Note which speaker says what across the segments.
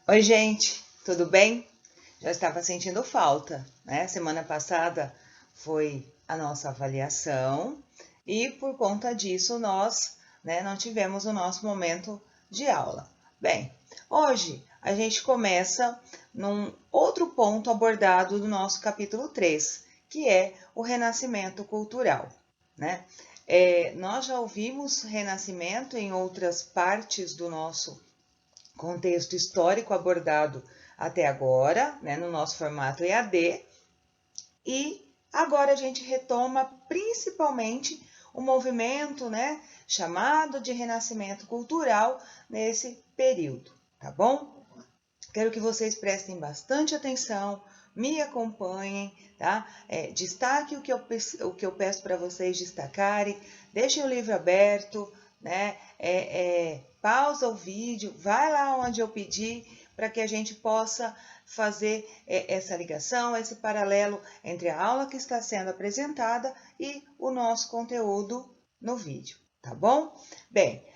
Speaker 1: Oi, gente, tudo bem? Já estava sentindo falta, né? Semana passada foi a nossa avaliação e por conta disso nós, não tivemos o nosso momento de aula. Bem, hoje a gente começa num outro ponto abordado do nosso capítulo 3, que é o renascimento cultural, né? Nós já ouvimos renascimento em outras partes do nosso contexto histórico abordado até agora, né, no nosso formato EAD, e agora a gente retoma principalmente o movimento, né, chamado de renascimento cultural nesse período, tá bom? Quero que vocês prestem bastante atenção, me acompanhem, tá? Destaque o que eu peço para vocês destacarem, deixem o livro aberto, né? Pausa o vídeo, vai lá onde eu pedi para que a gente possa fazer essa ligação, esse paralelo entre a aula que está sendo apresentada e o nosso conteúdo no vídeo, tá bom? Bem,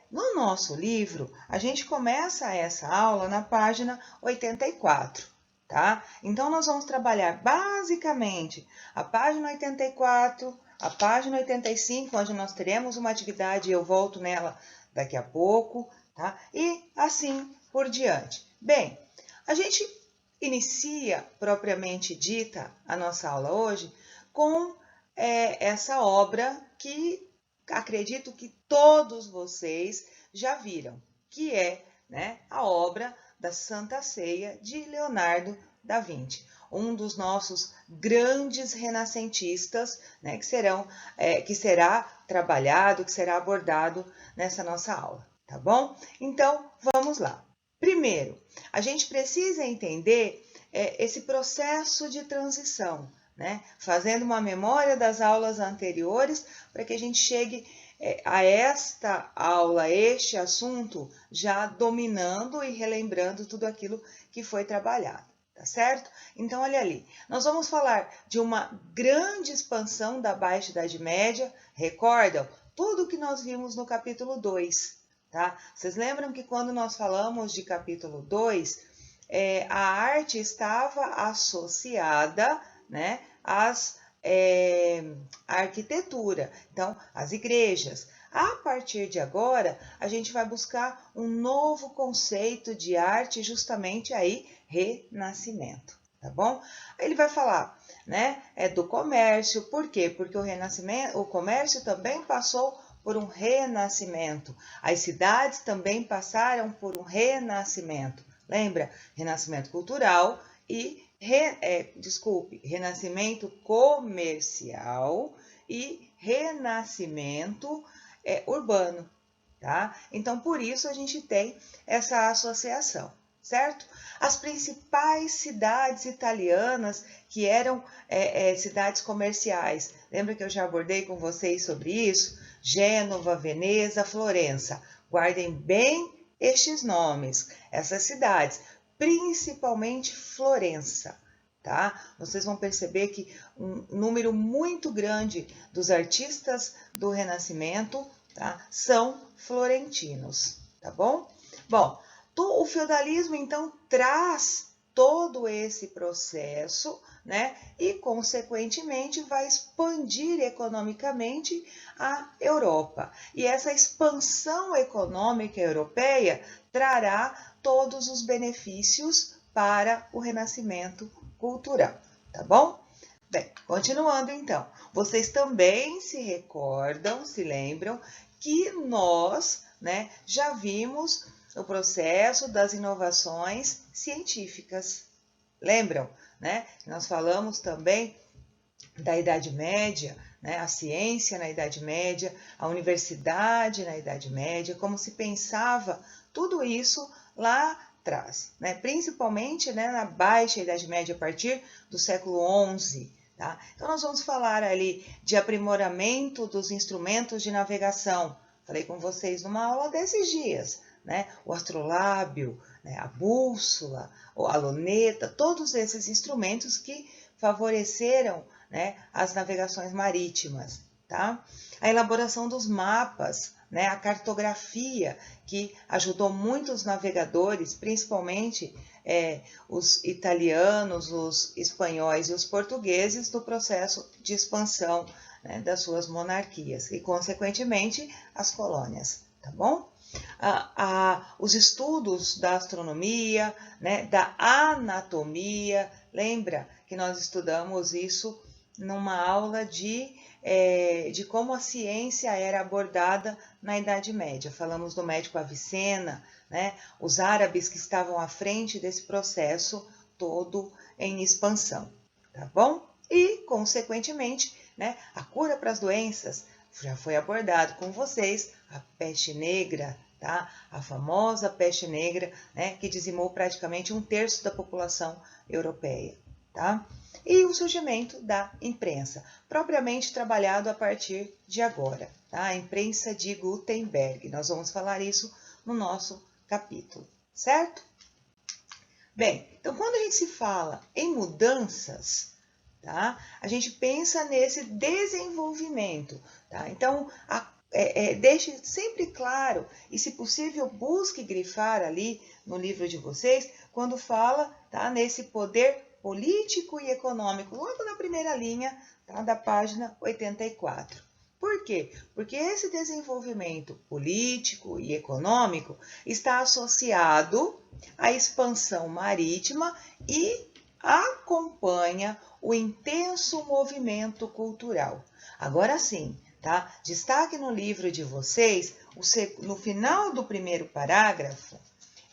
Speaker 1: no nosso livro, a gente começa essa aula na página 84, tá? Então, nós vamos trabalhar basicamente a página 84, a página 85, onde nós teremos uma atividade e eu volto nela daqui a pouco, tá? E assim por diante. Bem, a gente inicia, propriamente dita, a nossa aula hoje com essa obra que acredito que todos vocês já viram, que é, né, a obra da Santa Ceia de Leonardo da Vinci, um dos nossos grandes renascentistas, né, que será trabalhado, que será abordado nessa nossa aula, tá bom? Então, vamos lá. Primeiro, a gente precisa entender esse processo de transição, né? Fazendo uma memória das aulas anteriores para que a gente chegue a esta aula, este assunto, já dominando e relembrando tudo aquilo que foi trabalhado, tá certo? Então, olha ali, nós vamos falar de uma grande expansão da Baixa Idade Média, recordam? Tudo que nós vimos no capítulo 2, tá? Vocês lembram que quando nós falamos de capítulo 2, a arte estava associada, né, às a arquitetura, então as igrejas. A partir de agora, a gente vai buscar um novo conceito de arte, justamente aí, renascimento, tá bom? Aí ele vai falar, né, do comércio, por quê? Porque o comércio também passou por um renascimento. As cidades também passaram por um renascimento. Lembra? Renascimento cultural e renascimento comercial e renascimento urbano, tá? Então, por isso a gente tem essa associação, certo? As principais cidades italianas que eram cidades comerciais, lembra que eu já abordei com vocês sobre isso? Gênova, Veneza, Florença. Guardem bem estes nomes, essas cidades, principalmente Florença, tá? Vocês vão perceber que um número muito grande dos artistas do Renascimento, tá, são florentinos, tá bom? Bom, o feudalismo então traz todo esse processo, né? E consequentemente vai expandir economicamente a Europa. E essa expansão econômica europeia trará todos os benefícios para o renascimento cultural, tá bom? Bem, continuando então, vocês também se recordam, se lembram que nós, né, já vimos o processo das inovações científicas. Lembram, né? Nós falamos também da Idade Média, né? A ciência na Idade Média, a universidade na Idade Média, como se pensava tudo isso lá atrás, né? Principalmente, né, na Baixa Idade Média, a partir do século XI. Tá? Então, nós vamos falar ali de aprimoramento dos instrumentos de navegação. Falei com vocês numa aula desses dias, né? O astrolábio, né? A bússola, a luneta, todos esses instrumentos que favoreceram, né, as navegações marítimas, tá? A elaboração dos mapas, né, a cartografia, que ajudou muitos navegadores, principalmente os italianos, os espanhóis e os portugueses, no processo de expansão, né, das suas monarquias e, consequentemente, as colônias, tá bom? Os estudos da astronomia, né, da anatomia, lembra que nós estudamos isso numa aula de como a ciência era abordada na Idade Média. Falamos do médico Avicena, né, os árabes que estavam à frente desse processo todo em expansão, tá bom? E, consequentemente, né, a cura para as doenças já foi abordado com vocês, a peste negra, tá? A famosa peste negra, né, que dizimou praticamente 1/3 da população europeia, tá? E o surgimento da imprensa, propriamente trabalhado a partir de agora, tá? A imprensa de Gutenberg. Nós vamos falar isso no nosso capítulo, certo? Bem, então quando a gente se fala em mudanças, tá? A gente pensa nesse desenvolvimento, tá? Então, deixe sempre claro e, se possível, busque grifar ali no livro de vocês, quando fala, tá, nesse poder político e econômico, logo na primeira linha, tá, da página 84. Por quê? Porque esse desenvolvimento político e econômico está associado à expansão marítima e acompanha o intenso movimento cultural. Agora sim, tá? Destaque no livro de vocês, no final do primeiro parágrafo,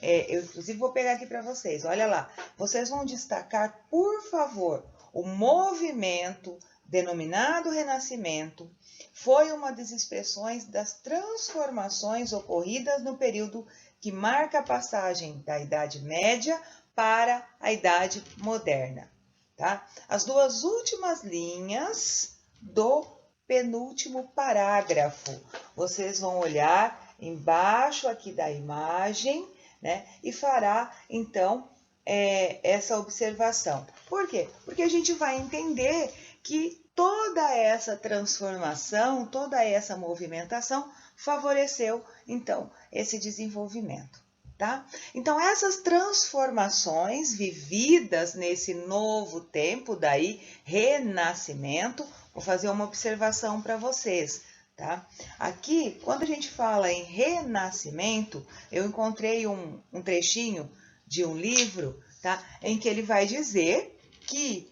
Speaker 1: eu inclusive vou pegar aqui para vocês, olha lá. Vocês vão destacar, por favor, o movimento denominado Renascimento foi uma das expressões das transformações ocorridas no período que marca a passagem da Idade Média para a Idade Moderna, tá? As duas últimas linhas do penúltimo parágrafo, vocês vão olhar embaixo aqui da imagem, né? E fará, então, essa observação. Por quê? Porque a gente vai entender que toda essa transformação, toda essa movimentação favoreceu, então, esse desenvolvimento, tá? Então, essas transformações vividas nesse novo tempo, daí, renascimento, vou fazer uma observação para vocês, tá? Aqui, quando a gente fala em renascimento, eu encontrei um trechinho de um livro, tá? Em que ele vai dizer que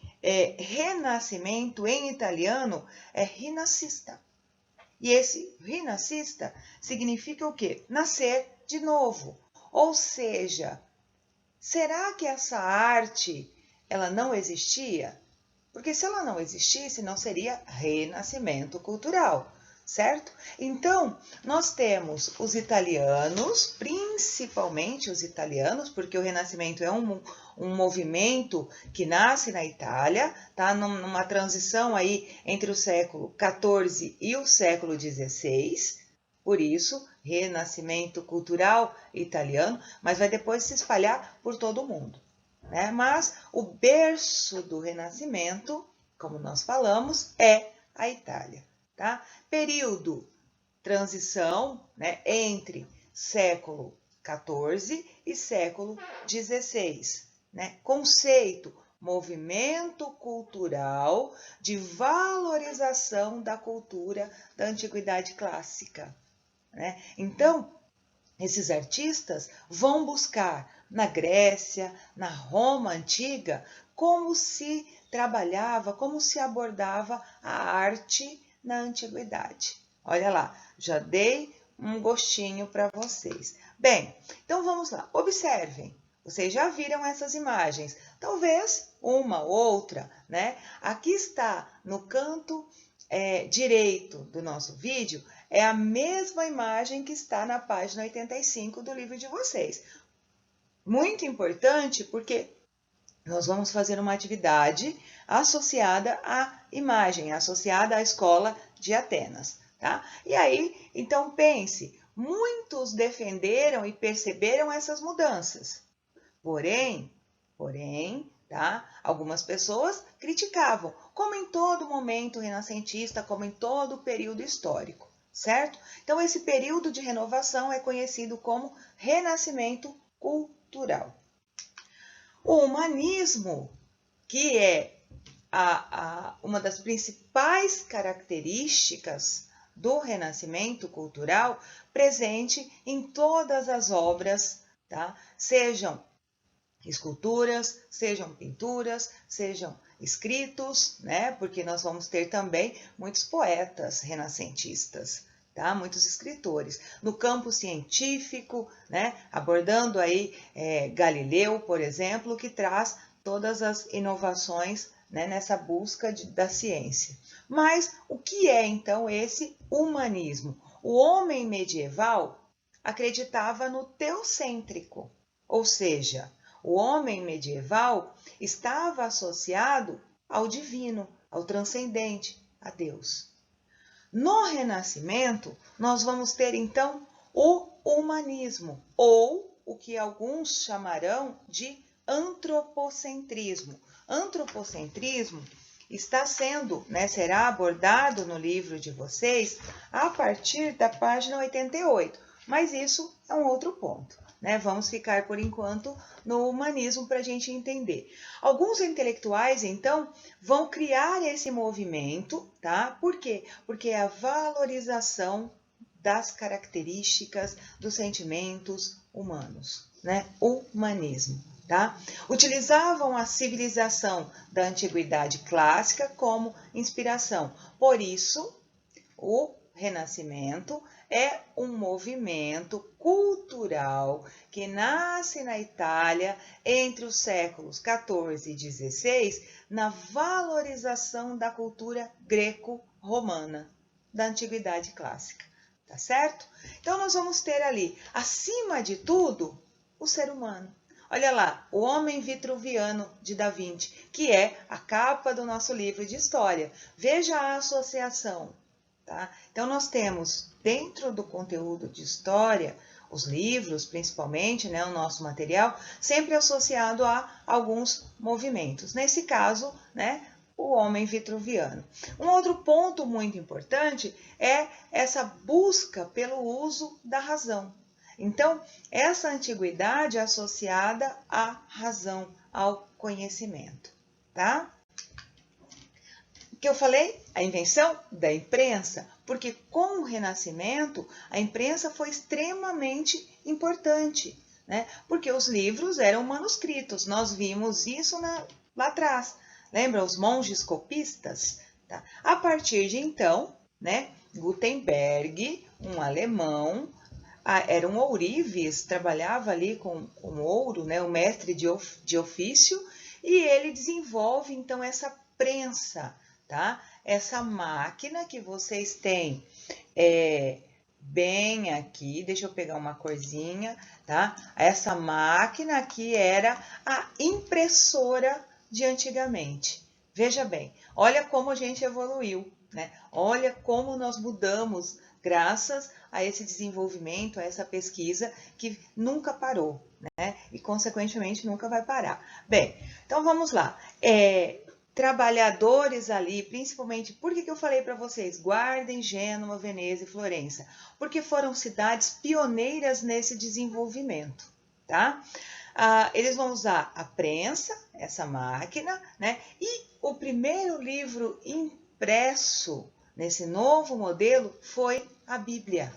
Speaker 1: renascimento em italiano é rinascista. E esse rinascista significa o quê? Nascer de novo. Ou seja, será que essa arte ela não existia? Porque se ela não existisse, não seria renascimento cultural, certo? Então, nós temos os italianos, principalmente os italianos, porque o Renascimento é um movimento que nasce na Itália, tá? Numa transição aí entre o século XIV e o século XVI, por isso, Renascimento cultural italiano, mas vai depois se espalhar por todo o mundo, né? Mas o berço do Renascimento, como nós falamos, é a Itália, tá? Período, transição, né, entre século XIV e século XVI, né? Conceito, movimento cultural de valorização da cultura da antiguidade clássica, né? Então, esses artistas vão buscar na Grécia, na Roma antiga, como se trabalhava, como se abordava a arte na antiguidade. Olha lá, já dei um gostinho para vocês. Bem, então vamos lá, observem. Vocês já viram essas imagens, talvez uma ou outra, né? Aqui está no canto direito do nosso vídeo, é a mesma imagem que está na página 85 do livro de vocês. Muito importante porque nós vamos fazer uma atividade associada à imagem, associada à escola de Atenas, tá? E aí, então pense, muitos defenderam e perceberam essas mudanças. Porém, tá? Algumas pessoas criticavam, como em todo momento renascentista, como em todo período histórico, certo? Então, esse período de renovação é conhecido como renascimento cultural. O humanismo, que é uma das principais características do renascimento cultural, presente em todas as obras, tá? Sejam esculturas, sejam pinturas, sejam escritos, né? Porque nós vamos ter também muitos poetas renascentistas, tá? Muitos escritores. No campo científico, né? Abordando aí Galileu, por exemplo, que traz todas as inovações, né, nessa busca da ciência. Mas o que é então esse humanismo? O homem medieval acreditava no teocêntrico, ou seja, o homem medieval estava associado ao divino, ao transcendente, a Deus. No Renascimento, nós vamos ter então o humanismo, ou o que alguns chamarão de antropocentrismo. Antropocentrismo está sendo, né, será abordado no livro de vocês a partir da página 88, mas isso é um outro ponto, né? Vamos ficar por enquanto no humanismo para a gente entender. Alguns intelectuais, então, vão criar esse movimento, tá? Por quê? Porque é a valorização das características dos sentimentos humanos, né? Humanismo. Tá? Utilizavam a civilização da antiguidade clássica como inspiração. Por isso, o Renascimento é um movimento cultural que nasce na Itália entre os séculos XIV e XVI, na valorização da cultura greco-romana, da antiguidade clássica. Tá certo? Então, nós vamos ter ali, acima de tudo, o ser humano. Olha lá, o Homem Vitruviano de Da Vinci, que é a capa do nosso livro de história. Veja a associação, tá? Então, nós temos dentro do conteúdo de história, os livros principalmente, né, o nosso material, sempre associado a alguns movimentos. Nesse caso, né, o Homem Vitruviano. Um outro ponto muito importante é essa busca pelo uso da razão. Então, essa antiguidade é associada à razão, ao conhecimento, tá? O que eu falei? A invenção da imprensa, porque com o Renascimento, a imprensa foi extremamente importante, né? Porque os livros eram manuscritos, nós vimos isso lá atrás. Lembra os monges copistas? Tá? A partir de então, né, Gutenberg, um alemão, era um ourives, trabalhava ali com ouro, né, o mestre de ofício, e ele desenvolve então essa prensa, tá? Essa máquina que vocês têm bem aqui, deixa eu pegar uma corzinha, tá? Essa máquina aqui era a impressora de antigamente. Veja bem, olha como a gente evoluiu, né? Olha como nós mudamos graças a esse desenvolvimento, a essa pesquisa que nunca parou, né? E, consequentemente, nunca vai parar. Bem, então vamos lá. Trabalhadores ali, principalmente, por que eu falei para vocês? Guardem Gênova, Veneza e Florença. Porque foram cidades pioneiras nesse desenvolvimento, tá? Eles vão usar a prensa, essa máquina, né? E o primeiro livro impresso nesse novo modelo foi a Bíblia,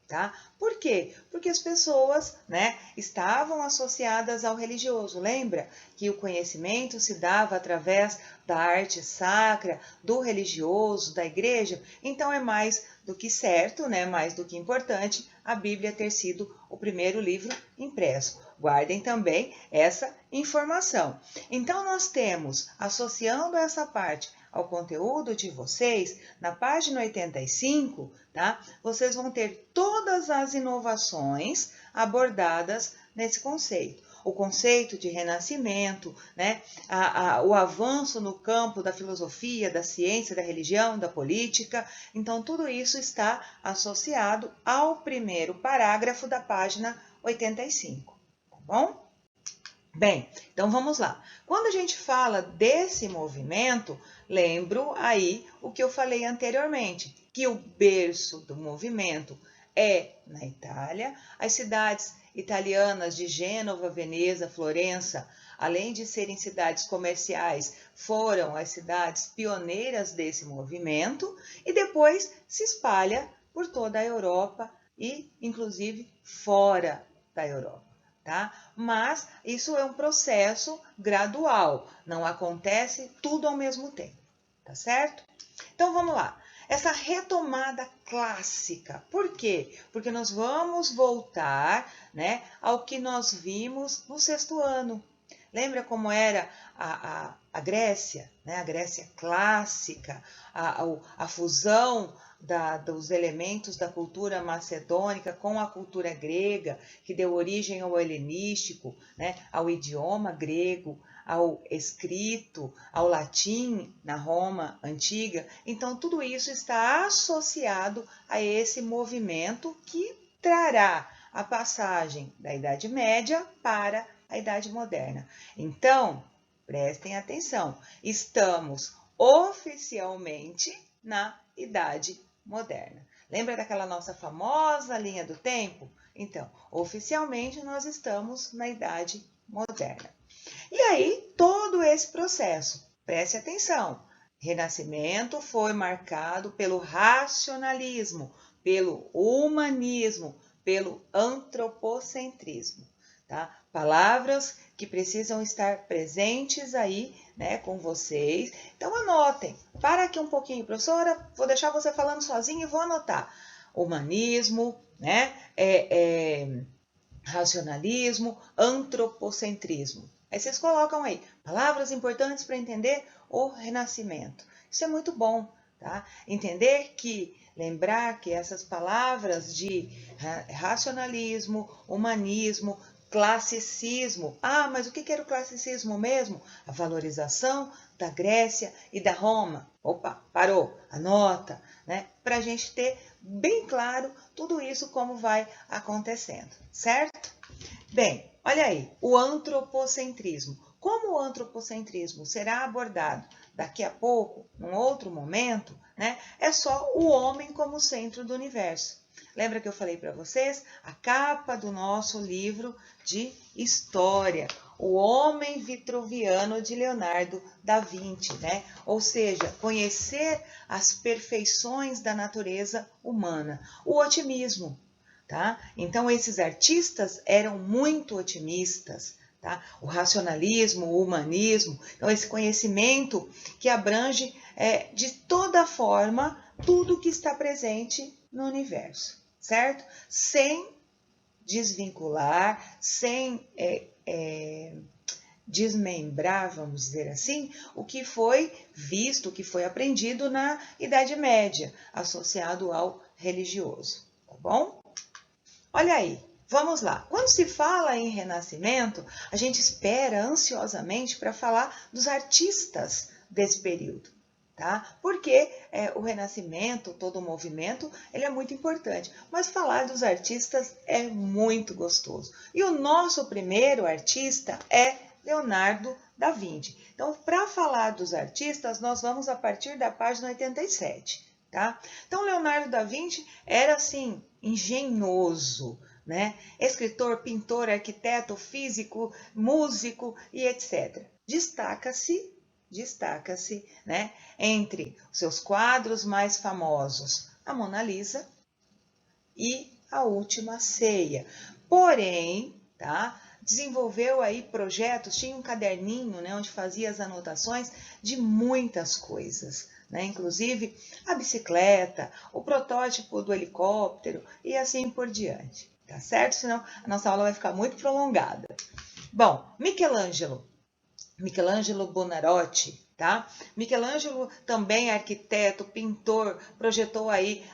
Speaker 1: tá? Por quê? Porque as pessoas, né, estavam associadas ao religioso. Lembra que o conhecimento se dava através da arte sacra, do religioso, da igreja? Então é mais do que certo, né, mais do que importante a Bíblia ter sido o primeiro livro impresso. Guardem também essa informação. Então nós temos, associando essa parte ao conteúdo de vocês, na página 85, tá? Vocês vão ter todas as inovações abordadas nesse conceito. O conceito de renascimento, né? O avanço no campo da filosofia, da ciência, da religião, da política. Então, tudo isso está associado ao primeiro parágrafo da página 85, tá bom? Bem, então vamos lá. Quando a gente fala desse movimento, lembro aí o que eu falei anteriormente, que o berço do movimento é na Itália. As cidades italianas de Gênova, Veneza, Florença, além de serem cidades comerciais, foram as cidades pioneiras desse movimento e depois se espalha por toda a Europa e, inclusive, fora da Europa. Tá? Mas isso é um processo gradual, não acontece tudo ao mesmo tempo, tá certo? Então vamos lá. Essa retomada clássica, por quê? Porque nós vamos voltar, né, ao que nós vimos no sexto ano. Lembra como era a Grécia, né? A Grécia clássica, a fusão dos elementos da cultura macedônica com a cultura grega, que deu origem ao helenístico, né? Ao idioma grego, ao escrito, ao latim na Roma antiga. Então, tudo isso está associado a esse movimento que trará a passagem da Idade Média para a Idade Moderna. Então, prestem atenção, estamos oficialmente na Idade Moderna. Lembra daquela nossa famosa linha do tempo? Então, oficialmente nós estamos na Idade Moderna. E aí, todo esse processo, preste atenção, Renascimento foi marcado pelo racionalismo, pelo humanismo, pelo antropocentrismo. Tá? Palavras que precisam estar presentes aí, né, com vocês. Então anotem. Para aqui um pouquinho, professora, vou deixar você falando sozinha e vou anotar. Humanismo, né, racionalismo, antropocentrismo. Aí vocês colocam aí palavras importantes para entender o Renascimento. Isso é muito bom, tá? Entender que lembrar que essas palavras de racionalismo, humanismo, classicismo. Ah, mas o que era o classicismo mesmo? A valorização da Grécia e da Roma. Opa, parou, anota, né? Para a gente ter bem claro tudo isso como vai acontecendo, certo? Bem, olha aí, o antropocentrismo. Como o antropocentrismo será abordado daqui a pouco, num outro momento, né? É só o homem como centro do universo. Lembra que eu falei para vocês? A capa do nosso livro de história, O Homem Vitruviano de Leonardo da Vinci, né? Ou seja, conhecer as perfeições da natureza humana. O otimismo, tá? Então, esses artistas eram muito otimistas, tá? O racionalismo, o humanismo, então esse conhecimento que abrange de toda forma tudo que está presente no universo, certo? Sem desvincular, sem desmembrar, vamos dizer assim, o que foi visto, o que foi aprendido na Idade Média, associado ao religioso, tá bom? Olha aí, vamos lá. Quando se fala em Renascimento, a gente espera ansiosamente para falar dos artistas desse período, tá? Porque o Renascimento, todo o movimento, ele é muito importante. Mas falar dos artistas é muito gostoso. E o nosso primeiro artista é Leonardo da Vinci. Então, para falar dos artistas, nós vamos a partir da página 87, tá? Então, Leonardo da Vinci era, assim, engenhoso, né? Escritor, pintor, arquiteto, físico, músico e etc. Destaca-se, né, entre os seus quadros mais famosos, a Mona Lisa e a Última Ceia. Porém, tá? Desenvolveu aí projetos, tinha um caderninho, né, onde fazia as anotações de muitas coisas, né? Inclusive a bicicleta, o protótipo do helicóptero e assim por diante, tá certo? Senão a nossa aula vai ficar muito prolongada. Bom, Michelangelo Buonarroti, tá? Michelangelo também arquiteto, pintor, projetou aí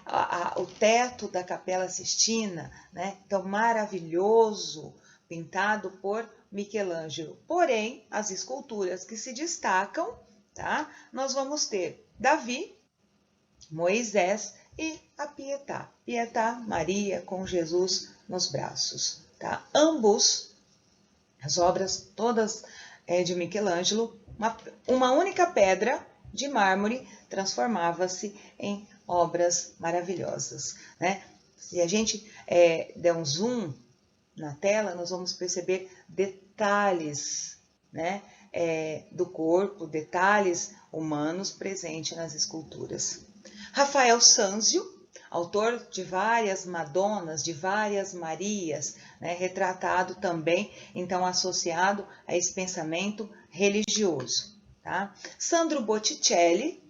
Speaker 1: o teto da Capela Sistina, né? Então maravilhoso, pintado por Michelangelo. Porém, as esculturas que se destacam, tá? Nós vamos ter Davi, Moisés e a Pietà, Maria com Jesus nos braços, tá? Ambos As obras todas de Michelangelo, uma única pedra de mármore transformava-se em obras maravilhosas, né? Se a gente der um zoom na tela, nós vamos perceber detalhes, né, do corpo, detalhes humanos presentes nas esculturas. Rafael Sanzio, autor de várias Madonas, de várias Marias, né, retratado também, então associado a esse pensamento religioso. Tá? Sandro Botticelli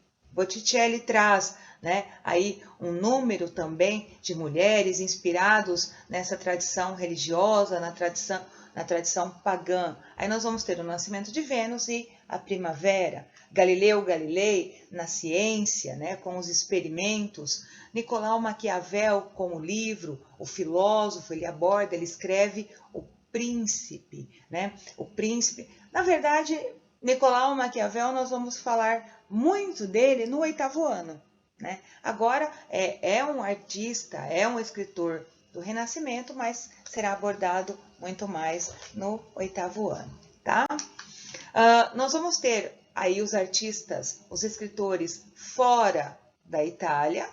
Speaker 1: traz, né, aí um número também de mulheres inspirados nessa tradição religiosa, na tradição pagã. Aí nós vamos ter o nascimento de Vênus e a primavera. Galileu Galilei na ciência, né, com os experimentos. Nicolau Maquiavel com o livro, o filósofo, ele escreve o Príncipe, né? O Príncipe. Na verdade, Nicolau Maquiavel, nós vamos falar muito dele no 8º ano, né? Agora, é um artista, é um escritor do Renascimento, mas será abordado muito mais no 8º ano, tá? Nós vamos ter aí os artistas, os escritores fora da Itália,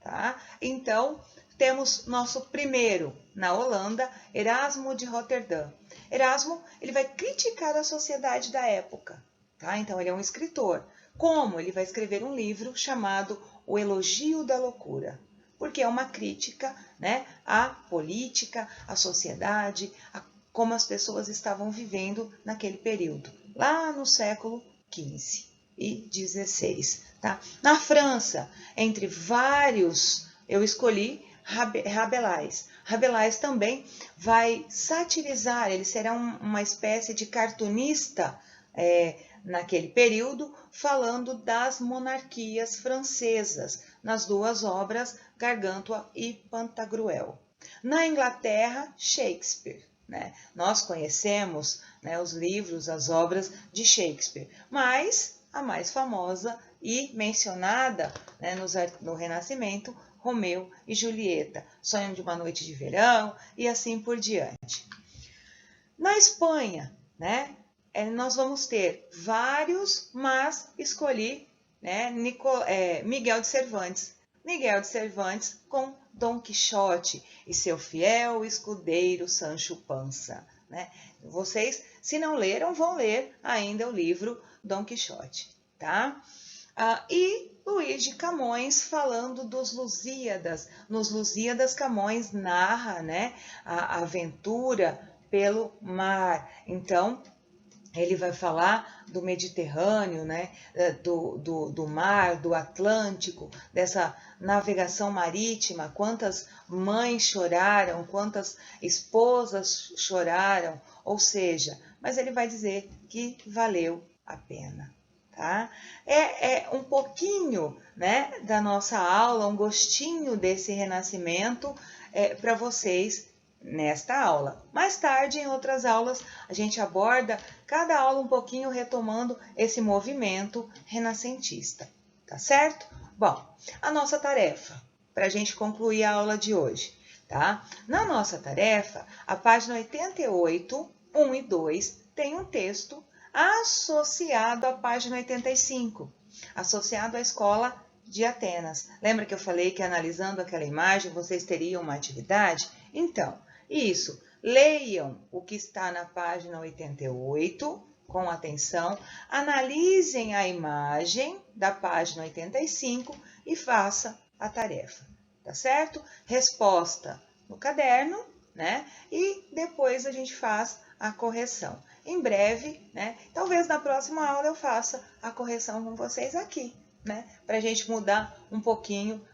Speaker 1: tá? Então, temos nosso primeiro na Holanda, Erasmo de Roterdã. Erasmo, ele vai criticar a sociedade da época, tá? Então, ele é um escritor. Como? Ele vai escrever um livro chamado O Elogio da Loucura, porque é uma crítica, né, à política, à sociedade, a como as pessoas estavam vivendo naquele período, lá no século XV e XVI. Tá? Na França, entre vários, eu escolhi Rabelais. Rabelais também vai satirizar, ele será uma espécie de cartunista naquele período, falando das monarquias francesas, nas duas obras Gargantua e Pantagruel. Na Inglaterra, Shakespeare. Né? Nós conhecemos, né, os livros, as obras de Shakespeare, mas a mais famosa e mencionada, né, no Renascimento, Romeu e Julieta, Sonho de uma Noite de Verão e assim por diante. Na Espanha, né, nós vamos ter vários, mas escolhi, né, Miguel de Cervantes. Miguel de Cervantes com Dom Quixote e seu fiel escudeiro Sancho Panza. Né? Vocês, se não leram, vão ler ainda o livro Dom Quixote. Tá? E Luís de Camões falando dos Lusíadas. Nos Lusíadas, Camões narra, né, a aventura pelo mar. Então, ele vai falar do Mediterrâneo, né? do mar, do Atlântico, dessa navegação marítima, quantas mães choraram, quantas esposas choraram, ou seja, mas ele vai dizer que valeu a pena. Tá? É um pouquinho, né, da nossa aula, um gostinho desse renascimento para vocês nesta aula. Mais tarde, em outras aulas, a gente aborda cada aula um pouquinho retomando esse movimento renascentista, tá certo? Bom, a nossa tarefa, para a gente concluir a aula de hoje, tá? Na nossa tarefa, a página 88, 1 e 2, tem um texto associado à página 85, associado à escola de Atenas. Lembra que eu falei que analisando aquela imagem vocês teriam uma atividade? Então, isso, leiam o que está na página 88 com atenção, analisem a imagem da página 85 e faça a tarefa, tá certo? Resposta no caderno, né? E depois a gente faz a correção. Em breve, né? Talvez na próxima aula eu faça a correção com vocês aqui, né? Para a gente mudar um pouquinho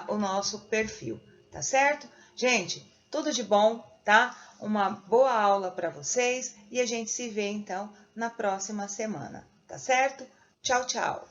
Speaker 1: o nosso perfil, tá certo? Gente, tudo de bom, tá? Uma boa aula para vocês e a gente se vê então na próxima semana, tá certo? Tchau, tchau!